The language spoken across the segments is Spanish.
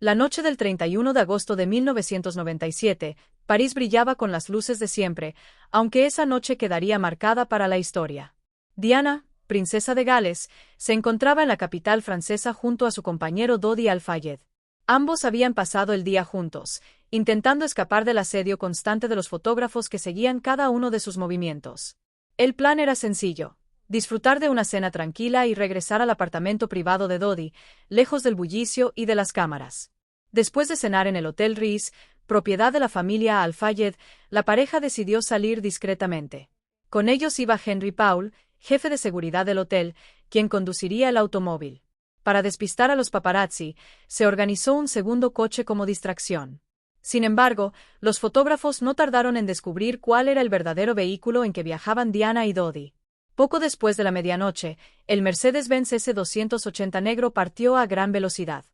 La noche del 31 de agosto de 1997, París brillaba con las luces de siempre, aunque esa noche quedaría marcada para la historia. Diana, princesa de Gales, se encontraba en la capital francesa junto a su compañero Dodi Al-Fayed. Ambos habían pasado el día juntos, intentando escapar del asedio constante de los fotógrafos que seguían cada uno de sus movimientos. El plan era sencillo: disfrutar de una cena tranquila y regresar al apartamento privado de Dodi, lejos del bullicio y de las cámaras. Después de cenar en el Hotel Ries, propiedad de la familia Al-Fayed, la pareja decidió salir discretamente. Con ellos iba Henry Paul, jefe de seguridad del hotel, quien conduciría el automóvil. Para despistar a los paparazzi, se organizó un segundo coche como distracción. Sin embargo, los fotógrafos no tardaron en descubrir cuál era el verdadero vehículo en que viajaban Diana y Dodi. Poco después de la medianoche, el Mercedes-Benz S280 negro partió a gran velocidad.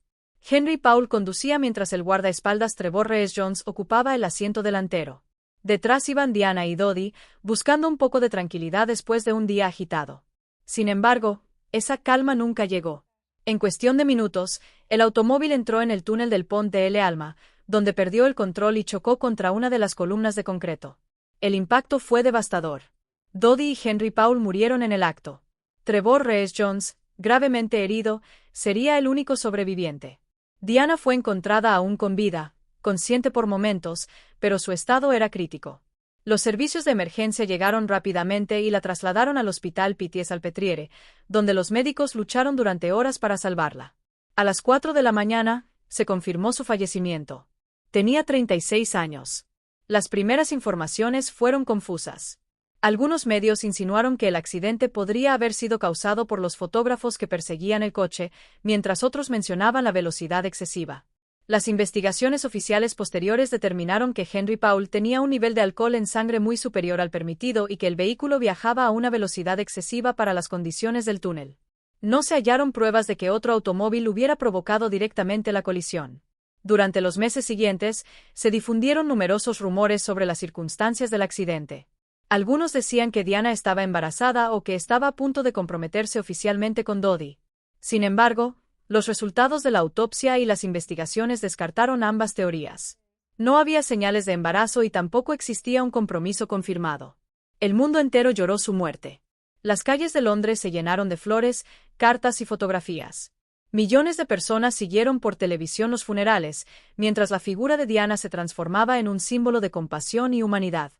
Henry Paul conducía mientras el guardaespaldas Trevor Rhys-Jones ocupaba el asiento delantero. Detrás iban Diana y Dodi, buscando un poco de tranquilidad después de un día agitado. Sin embargo, esa calma nunca llegó. En cuestión de minutos, el automóvil entró en el túnel del Pont de l'Alma, donde perdió el control y chocó contra una de las columnas de concreto. El impacto fue devastador. Dodi y Henry Paul murieron en el acto. Trevor Rhys-Jones, gravemente herido, sería el único sobreviviente. Diana fue encontrada aún con vida, consciente por momentos, pero su estado era crítico. Los servicios de emergencia llegaron rápidamente y la trasladaron al hospital Pitié-Salpêtrière, donde los médicos lucharon durante horas para salvarla. A las 4 de la mañana, se confirmó su fallecimiento. Tenía 36 años. Las primeras informaciones fueron confusas. Algunos medios insinuaron que el accidente podría haber sido causado por los fotógrafos que perseguían el coche, mientras otros mencionaban la velocidad excesiva. Las investigaciones oficiales posteriores determinaron que Henry Paul tenía un nivel de alcohol en sangre muy superior al permitido y que el vehículo viajaba a una velocidad excesiva para las condiciones del túnel. No se hallaron pruebas de que otro automóvil hubiera provocado directamente la colisión. Durante los meses siguientes, se difundieron numerosos rumores sobre las circunstancias del accidente. Algunos decían que Diana estaba embarazada o que estaba a punto de comprometerse oficialmente con Dodi. Sin embargo, los resultados de la autopsia y las investigaciones descartaron ambas teorías. No había señales de embarazo y tampoco existía un compromiso confirmado. El mundo entero lloró su muerte. Las calles de Londres se llenaron de flores, cartas y fotografías. Millones de personas siguieron por televisión los funerales, mientras la figura de Diana se transformaba en un símbolo de compasión y humanidad.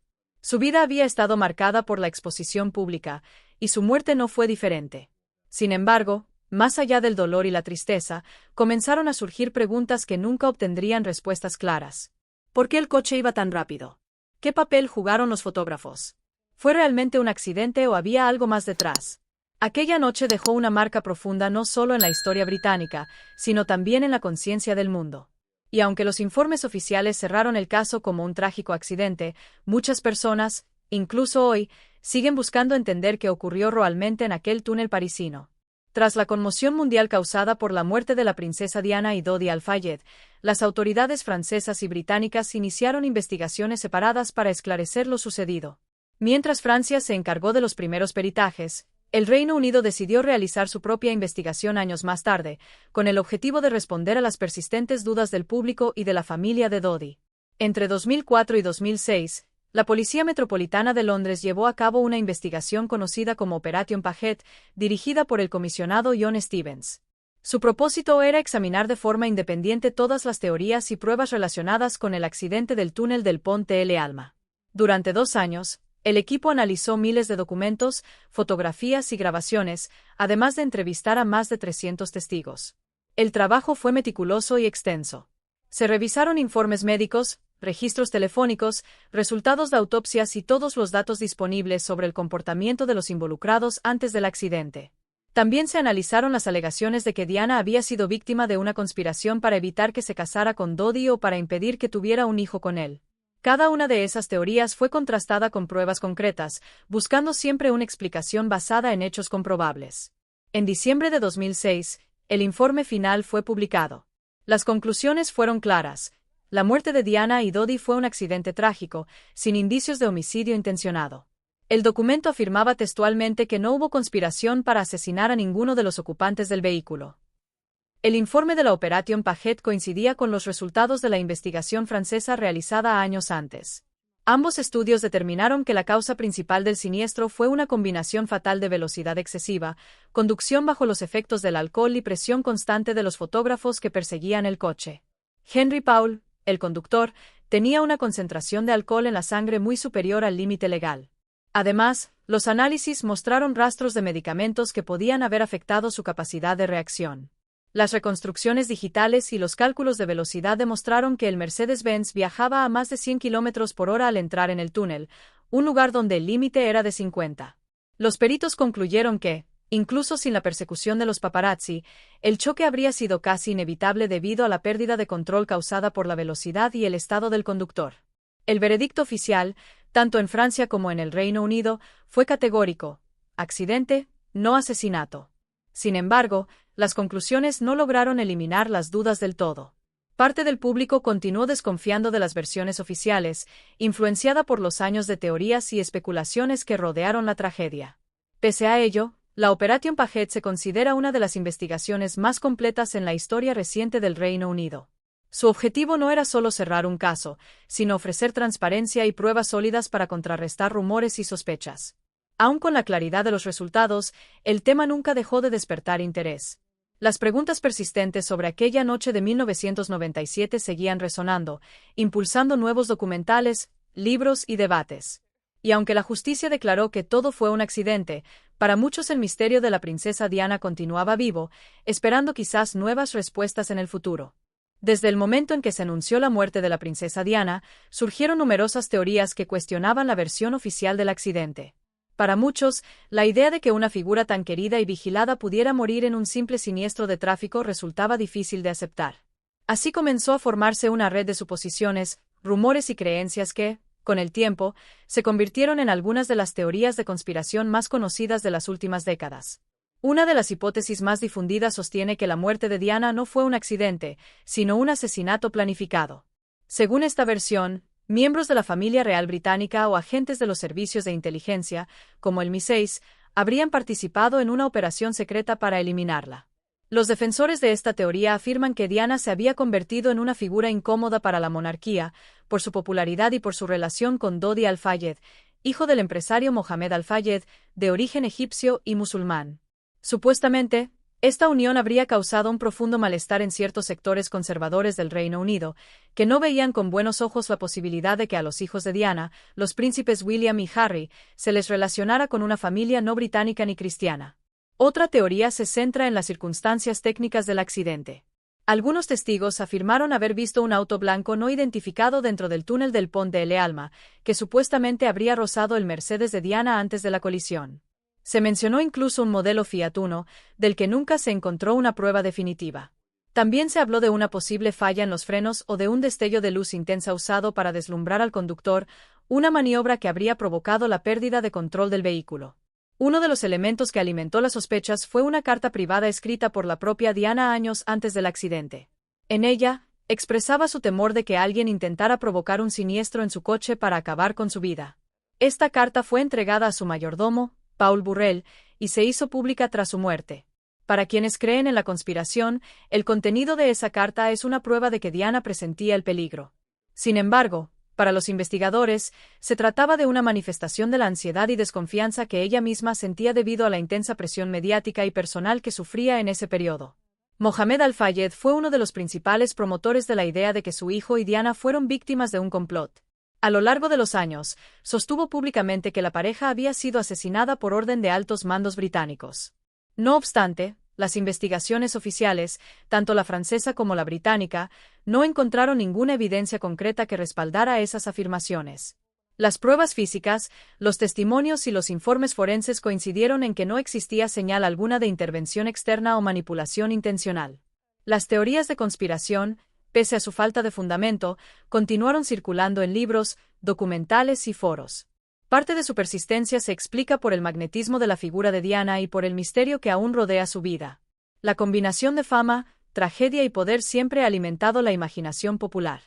Su vida había estado marcada por la exposición pública, y su muerte no fue diferente. Sin embargo, más allá del dolor y la tristeza, comenzaron a surgir preguntas que nunca obtendrían respuestas claras. ¿Por qué el coche iba tan rápido? ¿Qué papel jugaron los fotógrafos? ¿Fue realmente un accidente o había algo más detrás? Aquella noche dejó una marca profunda no solo en la historia británica, sino también en la conciencia del mundo. Y aunque los informes oficiales cerraron el caso como un trágico accidente, muchas personas, incluso hoy, siguen buscando entender qué ocurrió realmente en aquel túnel parisino. Tras la conmoción mundial causada por la muerte de la princesa Diana y Dodi Al-Fayed, las autoridades francesas y británicas iniciaron investigaciones separadas para esclarecer lo sucedido. Mientras Francia se encargó de los primeros peritajes, el Reino Unido decidió realizar su propia investigación años más tarde, con el objetivo de responder a las persistentes dudas del público y de la familia de Dodi. Entre 2004 y 2006, la Policía Metropolitana de Londres llevó a cabo una investigación conocida como Operation Paget, dirigida por el comisionado John Stevens. Su propósito era examinar de forma independiente todas las teorías y pruebas relacionadas con el accidente del túnel del Pont de l'Alma. Durante 2 años, el equipo analizó miles de documentos, fotografías y grabaciones, además de entrevistar a más de 300 testigos. El trabajo fue meticuloso y extenso. Se revisaron informes médicos, registros telefónicos, resultados de autopsias y todos los datos disponibles sobre el comportamiento de los involucrados antes del accidente. También se analizaron las alegaciones de que Diana había sido víctima de una conspiración para evitar que se casara con Dodi o para impedir que tuviera un hijo con él. Cada una de esas teorías fue contrastada con pruebas concretas, buscando siempre una explicación basada en hechos comprobables. En diciembre de 2006, el informe final fue publicado. Las conclusiones fueron claras. La muerte de Diana y Dodi fue un accidente trágico, sin indicios de homicidio intencionado. El documento afirmaba textualmente que no hubo conspiración para asesinar a ninguno de los ocupantes del vehículo. El informe de la Opération Paget coincidía con los resultados de la investigación francesa realizada años antes. Ambos estudios determinaron que la causa principal del siniestro fue una combinación fatal de velocidad excesiva, conducción bajo los efectos del alcohol y presión constante de los fotógrafos que perseguían el coche. Henry Paul, el conductor, tenía una concentración de alcohol en la sangre muy superior al límite legal. Además, los análisis mostraron rastros de medicamentos que podían haber afectado su capacidad de reacción. Las reconstrucciones digitales y los cálculos de velocidad demostraron que el Mercedes-Benz viajaba a más de 100 km por hora al entrar en el túnel, un lugar donde el límite era de 50. Los peritos concluyeron que, incluso sin la persecución de los paparazzi, el choque habría sido casi inevitable debido a la pérdida de control causada por la velocidad y el estado del conductor. El veredicto oficial, tanto en Francia como en el Reino Unido, fue categórico: accidente, no asesinato. Sin embargo, las conclusiones no lograron eliminar las dudas del todo. Parte del público continuó desconfiando de las versiones oficiales, influenciada por los años de teorías y especulaciones que rodearon la tragedia. Pese a ello, la Opération Paget se considera una de las investigaciones más completas en la historia reciente del Reino Unido. Su objetivo no era solo cerrar un caso, sino ofrecer transparencia y pruebas sólidas para contrarrestar rumores y sospechas. Aun con la claridad de los resultados, el tema nunca dejó de despertar interés. Las preguntas persistentes sobre aquella noche de 1997 seguían resonando, impulsando nuevos documentales, libros y debates. Y aunque la justicia declaró que todo fue un accidente, para muchos el misterio de la princesa Diana continuaba vivo, esperando quizás nuevas respuestas en el futuro. Desde el momento en que se anunció la muerte de la princesa Diana, surgieron numerosas teorías que cuestionaban la versión oficial del accidente. Para muchos, la idea de que una figura tan querida y vigilada pudiera morir en un simple siniestro de tráfico resultaba difícil de aceptar. Así comenzó a formarse una red de suposiciones, rumores y creencias que, con el tiempo, se convirtieron en algunas de las teorías de conspiración más conocidas de las últimas décadas. Una de las hipótesis más difundidas sostiene que la muerte de Diana no fue un accidente, sino un asesinato planificado. Según esta versión, miembros de la familia real británica o agentes de los servicios de inteligencia, como el MI6, habrían participado en una operación secreta para eliminarla. Los defensores de esta teoría afirman que Diana se había convertido en una figura incómoda para la monarquía, por su popularidad y por su relación con Dodi Al-Fayed, hijo del empresario Mohamed Al-Fayed, de origen egipcio y musulmán. Supuestamente, esta unión habría causado un profundo malestar en ciertos sectores conservadores del Reino Unido, que no veían con buenos ojos la posibilidad de que a los hijos de Diana, los príncipes William y Harry, se les relacionara con una familia no británica ni cristiana. Otra teoría se centra en las circunstancias técnicas del accidente. Algunos testigos afirmaron haber visto un auto blanco no identificado dentro del túnel del Pont de l'Alma, que supuestamente habría rozado el Mercedes de Diana antes de la colisión. Se mencionó incluso un modelo Fiat Uno, del que nunca se encontró una prueba definitiva. También se habló de una posible falla en los frenos o de un destello de luz intensa usado para deslumbrar al conductor, una maniobra que habría provocado la pérdida de control del vehículo. Uno de los elementos que alimentó las sospechas fue una carta privada escrita por la propia Diana años antes del accidente. En ella, expresaba su temor de que alguien intentara provocar un siniestro en su coche para acabar con su vida. Esta carta fue entregada a su mayordomo, Paul Burrell, y se hizo pública tras su muerte. Para quienes creen en la conspiración, el contenido de esa carta es una prueba de que Diana presentía el peligro. Sin embargo, para los investigadores, se trataba de una manifestación de la ansiedad y desconfianza que ella misma sentía debido a la intensa presión mediática y personal que sufría en ese periodo. Mohamed Al-Fayed fue uno de los principales promotores de la idea de que su hijo y Diana fueron víctimas de un complot. A lo largo de los años, sostuvo públicamente que la pareja había sido asesinada por orden de altos mandos británicos. No obstante, las investigaciones oficiales, tanto la francesa como la británica, no encontraron ninguna evidencia concreta que respaldara esas afirmaciones. Las pruebas físicas, los testimonios y los informes forenses coincidieron en que no existía señal alguna de intervención externa o manipulación intencional. Las teorías de conspiración, pese a su falta de fundamento, continuaron circulando en libros, documentales y foros. Parte de su persistencia se explica por el magnetismo de la figura de Diana y por el misterio que aún rodea su vida. La combinación de fama, tragedia y poder siempre ha alimentado la imaginación popular.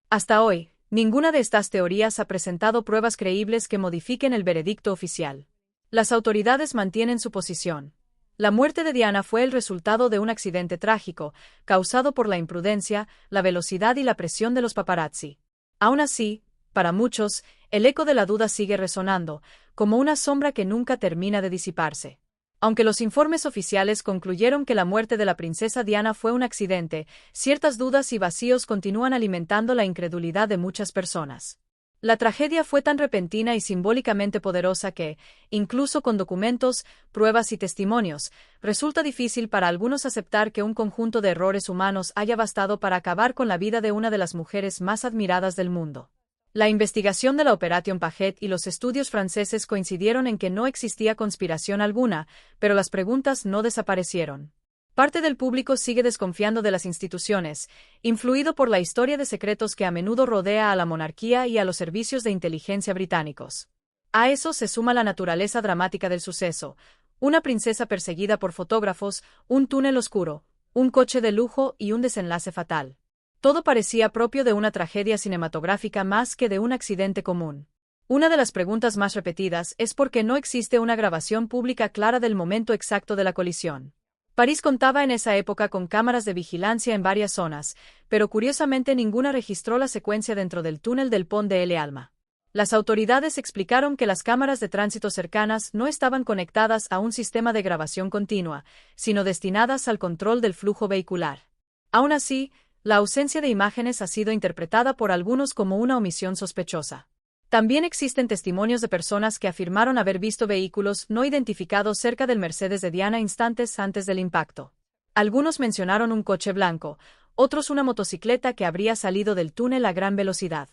Hasta hoy, ninguna de estas teorías ha presentado pruebas creíbles que modifiquen el veredicto oficial. Las autoridades mantienen su posición. La muerte de Diana fue el resultado de un accidente trágico, causado por la imprudencia, la velocidad y la presión de los paparazzi. Aún así, para muchos, el eco de la duda sigue resonando, como una sombra que nunca termina de disiparse. Aunque los informes oficiales concluyeron que la muerte de la princesa Diana fue un accidente, ciertas dudas y vacíos continúan alimentando la incredulidad de muchas personas. La tragedia fue tan repentina y simbólicamente poderosa que, incluso con documentos, pruebas y testimonios, resulta difícil para algunos aceptar que un conjunto de errores humanos haya bastado para acabar con la vida de una de las mujeres más admiradas del mundo. La investigación de la Opération Paget y los estudios franceses coincidieron en que no existía conspiración alguna, pero las preguntas no desaparecieron. Parte del público sigue desconfiando de las instituciones, influido por la historia de secretos que a menudo rodea a la monarquía y a los servicios de inteligencia británicos. A eso se suma la naturaleza dramática del suceso: una princesa perseguida por fotógrafos, un túnel oscuro, un coche de lujo y un desenlace fatal. Todo parecía propio de una tragedia cinematográfica más que de un accidente común. Una de las preguntas más repetidas es por qué no existe una grabación pública clara del momento exacto de la colisión. París contaba en esa época con cámaras de vigilancia en varias zonas, pero curiosamente ninguna registró la secuencia dentro del túnel del Pont de l'Alma. Las autoridades explicaron que las cámaras de tránsito cercanas no estaban conectadas a un sistema de grabación continua, sino destinadas al control del flujo vehicular. Aún así, la ausencia de imágenes ha sido interpretada por algunos como una omisión sospechosa. También existen testimonios de personas que afirmaron haber visto vehículos no identificados cerca del Mercedes de Diana instantes antes del impacto. Algunos mencionaron un coche blanco, otros una motocicleta que habría salido del túnel a gran velocidad.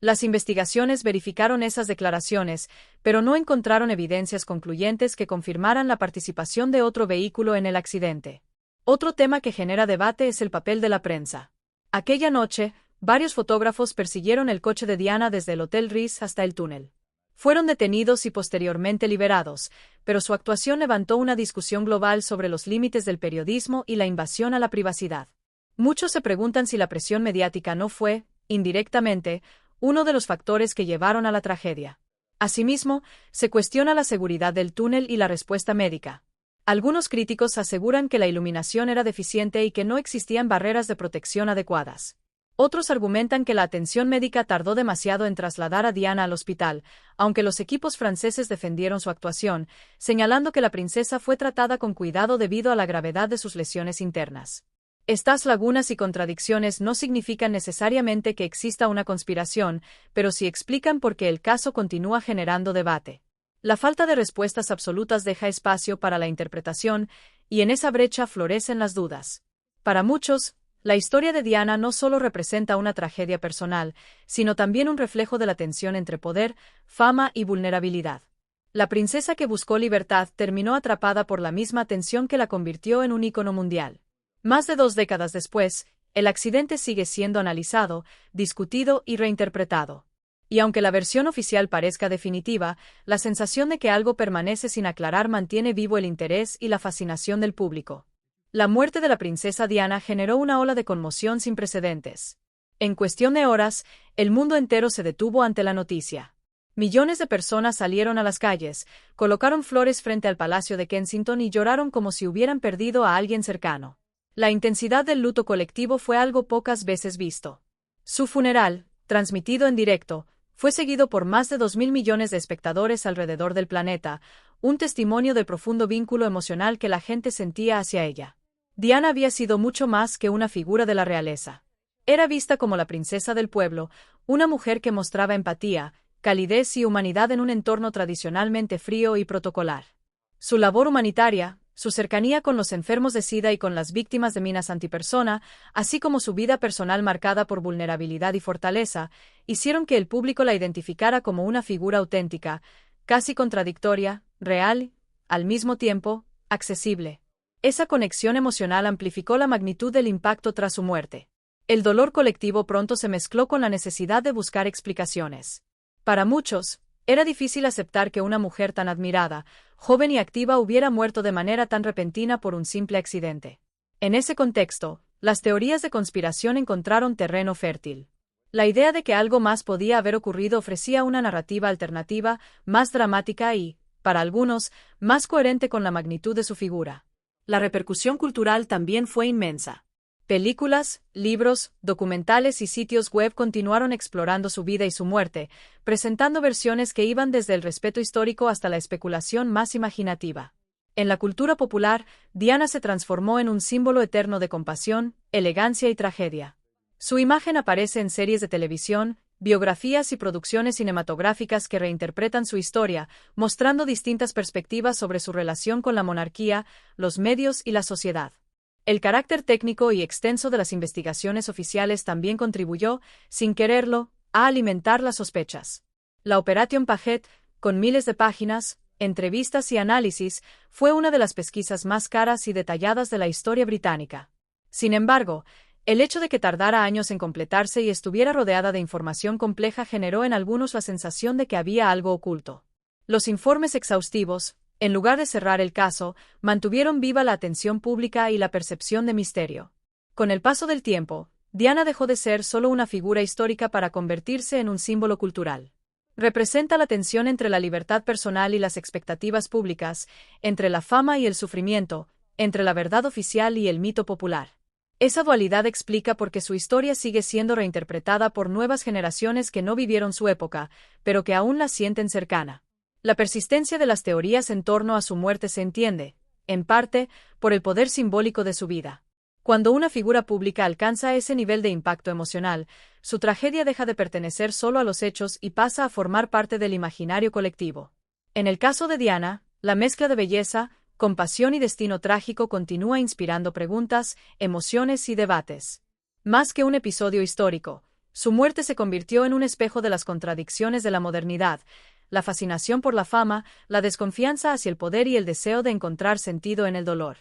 Las investigaciones verificaron esas declaraciones, pero no encontraron evidencias concluyentes que confirmaran la participación de otro vehículo en el accidente. Otro tema que genera debate es el papel de la prensa. Aquella noche, varios fotógrafos persiguieron el coche de Diana desde el Hotel Ritz hasta el túnel. Fueron detenidos y posteriormente liberados, pero su actuación levantó una discusión global sobre los límites del periodismo y la invasión a la privacidad. Muchos se preguntan si la presión mediática no fue, indirectamente, uno de los factores que llevaron a la tragedia. Asimismo, se cuestiona la seguridad del túnel y la respuesta médica. Algunos críticos aseguran que la iluminación era deficiente y que no existían barreras de protección adecuadas. Otros argumentan que la atención médica tardó demasiado en trasladar a Diana al hospital, aunque los equipos franceses defendieron su actuación, señalando que la princesa fue tratada con cuidado debido a la gravedad de sus lesiones internas. Estas lagunas y contradicciones no significan necesariamente que exista una conspiración, pero sí explican por qué el caso continúa generando debate. La falta de respuestas absolutas deja espacio para la interpretación, y en esa brecha florecen las dudas. Para muchos, la historia de Diana no solo representa una tragedia personal, sino también un reflejo de la tensión entre poder, fama y vulnerabilidad. La princesa que buscó libertad terminó atrapada por la misma tensión que la convirtió en un ícono mundial. Más de 2 décadas después, el accidente sigue siendo analizado, discutido y reinterpretado. Y aunque la versión oficial parezca definitiva, la sensación de que algo permanece sin aclarar mantiene vivo el interés y la fascinación del público. La muerte de la princesa Diana generó una ola de conmoción sin precedentes. En cuestión de horas, el mundo entero se detuvo ante la noticia. Millones de personas salieron a las calles, colocaron flores frente al Palacio de Kensington y lloraron como si hubieran perdido a alguien cercano. La intensidad del luto colectivo fue algo pocas veces visto. Su funeral, transmitido en directo, fue seguido por más de 2.000 millones de espectadores alrededor del planeta, un testimonio del profundo vínculo emocional que la gente sentía hacia ella. Diana había sido mucho más que una figura de la realeza. Era vista como la princesa del pueblo, una mujer que mostraba empatía, calidez y humanidad en un entorno tradicionalmente frío y protocolar. Su labor humanitaria, su cercanía con los enfermos de SIDA y con las víctimas de minas antipersona, así como su vida personal marcada por vulnerabilidad y fortaleza, hicieron que el público la identificara como una figura auténtica, casi contradictoria, real, al mismo tiempo, accesible. Esa conexión emocional amplificó la magnitud del impacto tras su muerte. El dolor colectivo pronto se mezcló con la necesidad de buscar explicaciones. Para muchos, era difícil aceptar que una mujer tan admirada, joven y activa hubiera muerto de manera tan repentina por un simple accidente. En ese contexto, las teorías de conspiración encontraron terreno fértil. La idea de que algo más podía haber ocurrido ofrecía una narrativa alternativa, más dramática y, para algunos, más coherente con la magnitud de su figura. La repercusión cultural también fue inmensa. Películas, libros, documentales y sitios web continuaron explorando su vida y su muerte, presentando versiones que iban desde el respeto histórico hasta la especulación más imaginativa. En la cultura popular, Diana se transformó en un símbolo eterno de compasión, elegancia y tragedia. Su imagen aparece en series de televisión, biografías y producciones cinematográficas que reinterpretan su historia, mostrando distintas perspectivas sobre su relación con la monarquía, los medios y la sociedad. El carácter técnico y extenso de las investigaciones oficiales también contribuyó, sin quererlo, a alimentar las sospechas. La Operation Paget, con miles de páginas, entrevistas y análisis, fue una de las pesquisas más caras y detalladas de la historia británica. Sin embargo, el hecho de que tardara años en completarse y estuviera rodeada de información compleja generó en algunos la sensación de que había algo oculto. Los informes exhaustivos, en lugar de cerrar el caso, mantuvieron viva la atención pública y la percepción de misterio. Con el paso del tiempo, Diana dejó de ser solo una figura histórica para convertirse en un símbolo cultural. Representa la tensión entre la libertad personal y las expectativas públicas, entre la fama y el sufrimiento, entre la verdad oficial y el mito popular. Esa dualidad explica por qué su historia sigue siendo reinterpretada por nuevas generaciones que no vivieron su época, pero que aún la sienten cercana. La persistencia de las teorías en torno a su muerte se entiende, en parte, por el poder simbólico de su vida. Cuando una figura pública alcanza ese nivel de impacto emocional, su tragedia deja de pertenecer solo a los hechos y pasa a formar parte del imaginario colectivo. En el caso de Diana, la mezcla de belleza, compasión y destino trágico continúa inspirando preguntas, emociones y debates. Más que un episodio histórico, su muerte se convirtió en un espejo de las contradicciones de la modernidad, la fascinación por la fama, la desconfianza hacia el poder y el deseo de encontrar sentido en el dolor.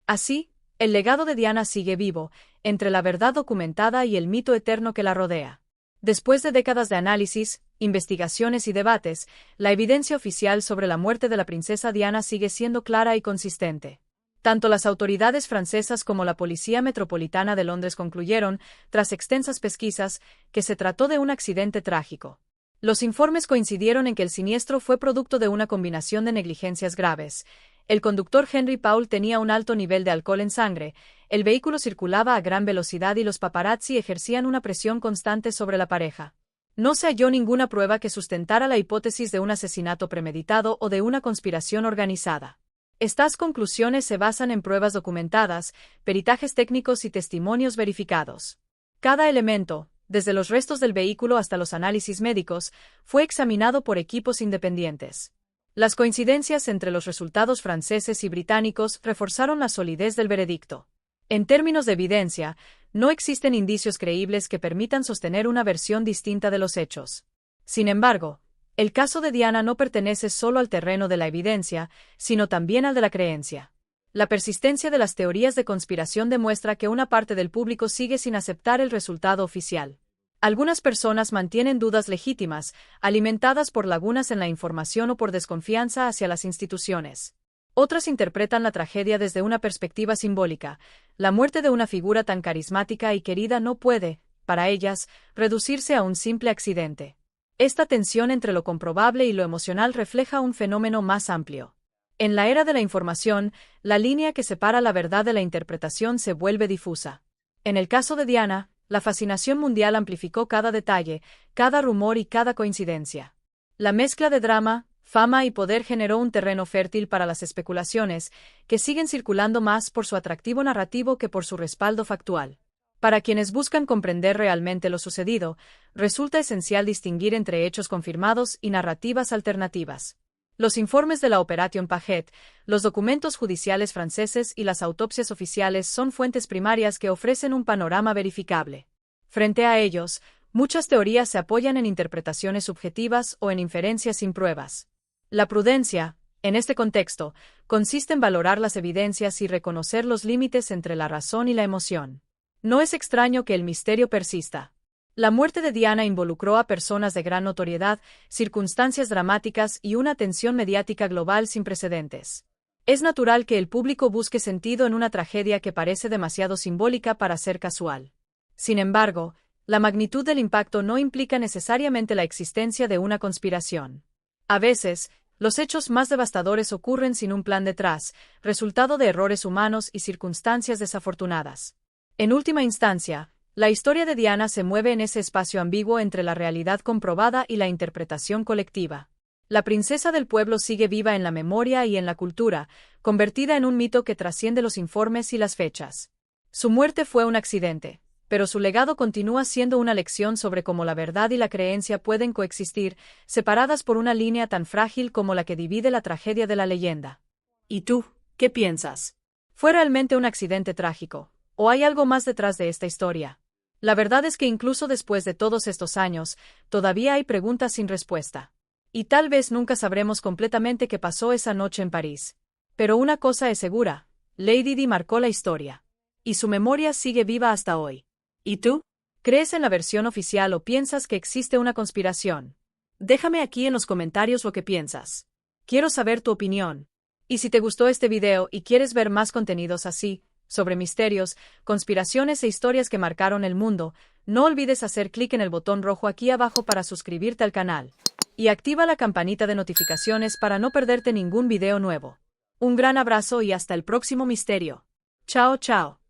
Así, el legado de Diana sigue vivo, entre la verdad documentada y el mito eterno que la rodea. Después de décadas de análisis, investigaciones y debates, la evidencia oficial sobre la muerte de la princesa Diana sigue siendo clara y consistente. Tanto las autoridades francesas como la Policía Metropolitana de Londres concluyeron, tras extensas pesquisas, que se trató de un accidente trágico. Los informes coincidieron en que el siniestro fue producto de una combinación de negligencias graves. El conductor Henry Paul tenía un alto nivel de alcohol en sangre, el vehículo circulaba a gran velocidad y los paparazzi ejercían una presión constante sobre la pareja. No se halló ninguna prueba que sustentara la hipótesis de un asesinato premeditado o de una conspiración organizada. Estas conclusiones se basan en pruebas documentadas, peritajes técnicos y testimonios verificados. Cada elemento, desde los restos del vehículo hasta los análisis médicos, fue examinado por equipos independientes. Las coincidencias entre los resultados franceses y británicos reforzaron la solidez del veredicto. En términos de evidencia, no existen indicios creíbles que permitan sostener una versión distinta de los hechos. Sin embargo, el caso de Diana no pertenece solo al terreno de la evidencia, sino también al de la creencia. La persistencia de las teorías de conspiración demuestra que una parte del público sigue sin aceptar el resultado oficial. Algunas personas mantienen dudas legítimas, alimentadas por lagunas en la información o por desconfianza hacia las instituciones. Otras interpretan la tragedia desde una perspectiva simbólica. La muerte de una figura tan carismática y querida no puede, para ellas, reducirse a un simple accidente. Esta tensión entre lo comprobable y lo emocional refleja un fenómeno más amplio. En la era de la información, la línea que separa la verdad de la interpretación se vuelve difusa. En el caso de Diana, la fascinación mundial amplificó cada detalle, cada rumor y cada coincidencia. La mezcla de drama, fama y poder generó un terreno fértil para las especulaciones, que siguen circulando más por su atractivo narrativo que por su respaldo factual. Para quienes buscan comprender realmente lo sucedido, resulta esencial distinguir entre hechos confirmados y narrativas alternativas. Los informes de la Operation Paget, los documentos judiciales franceses y las autopsias oficiales son fuentes primarias que ofrecen un panorama verificable. Frente a ellos, muchas teorías se apoyan en interpretaciones subjetivas o en inferencias sin pruebas. La prudencia, en este contexto, consiste en valorar las evidencias y reconocer los límites entre la razón y la emoción. No es extraño que el misterio persista. La muerte de Diana involucró a personas de gran notoriedad, circunstancias dramáticas y una atención mediática global sin precedentes. Es natural que el público busque sentido en una tragedia que parece demasiado simbólica para ser casual. Sin embargo, la magnitud del impacto no implica necesariamente la existencia de una conspiración. A veces, Los hechos más devastadores ocurren sin un plan detrás, resultado de errores humanos y circunstancias desafortunadas. En última instancia, la historia de Diana se mueve en ese espacio ambiguo entre la realidad comprobada y la interpretación colectiva. La princesa del pueblo sigue viva en la memoria y en la cultura, convertida en un mito que trasciende los informes y las fechas. Su muerte fue un accidente, pero su legado continúa siendo una lección sobre cómo la verdad y la creencia pueden coexistir, separadas por una línea tan frágil como la que divide la tragedia de la leyenda. ¿Y tú, qué piensas? ¿Fue realmente un accidente trágico, o hay algo más detrás de esta historia? La verdad es que incluso después de todos estos años, todavía hay preguntas sin respuesta. Y tal vez nunca sabremos completamente qué pasó esa noche en París. Pero una cosa es segura, Lady Di marcó la historia. Y su memoria sigue viva hasta hoy. ¿Y tú? ¿Crees en la versión oficial o piensas que existe una conspiración? Déjame aquí en los comentarios lo que piensas. Quiero saber tu opinión. Y si te gustó este video y quieres ver más contenidos así, sobre misterios, conspiraciones e historias que marcaron el mundo, no olvides hacer clic en el botón rojo aquí abajo para suscribirte al canal. Y activa la campanita de notificaciones para no perderte ningún video nuevo. Un gran abrazo y hasta el próximo misterio. Chao, chao.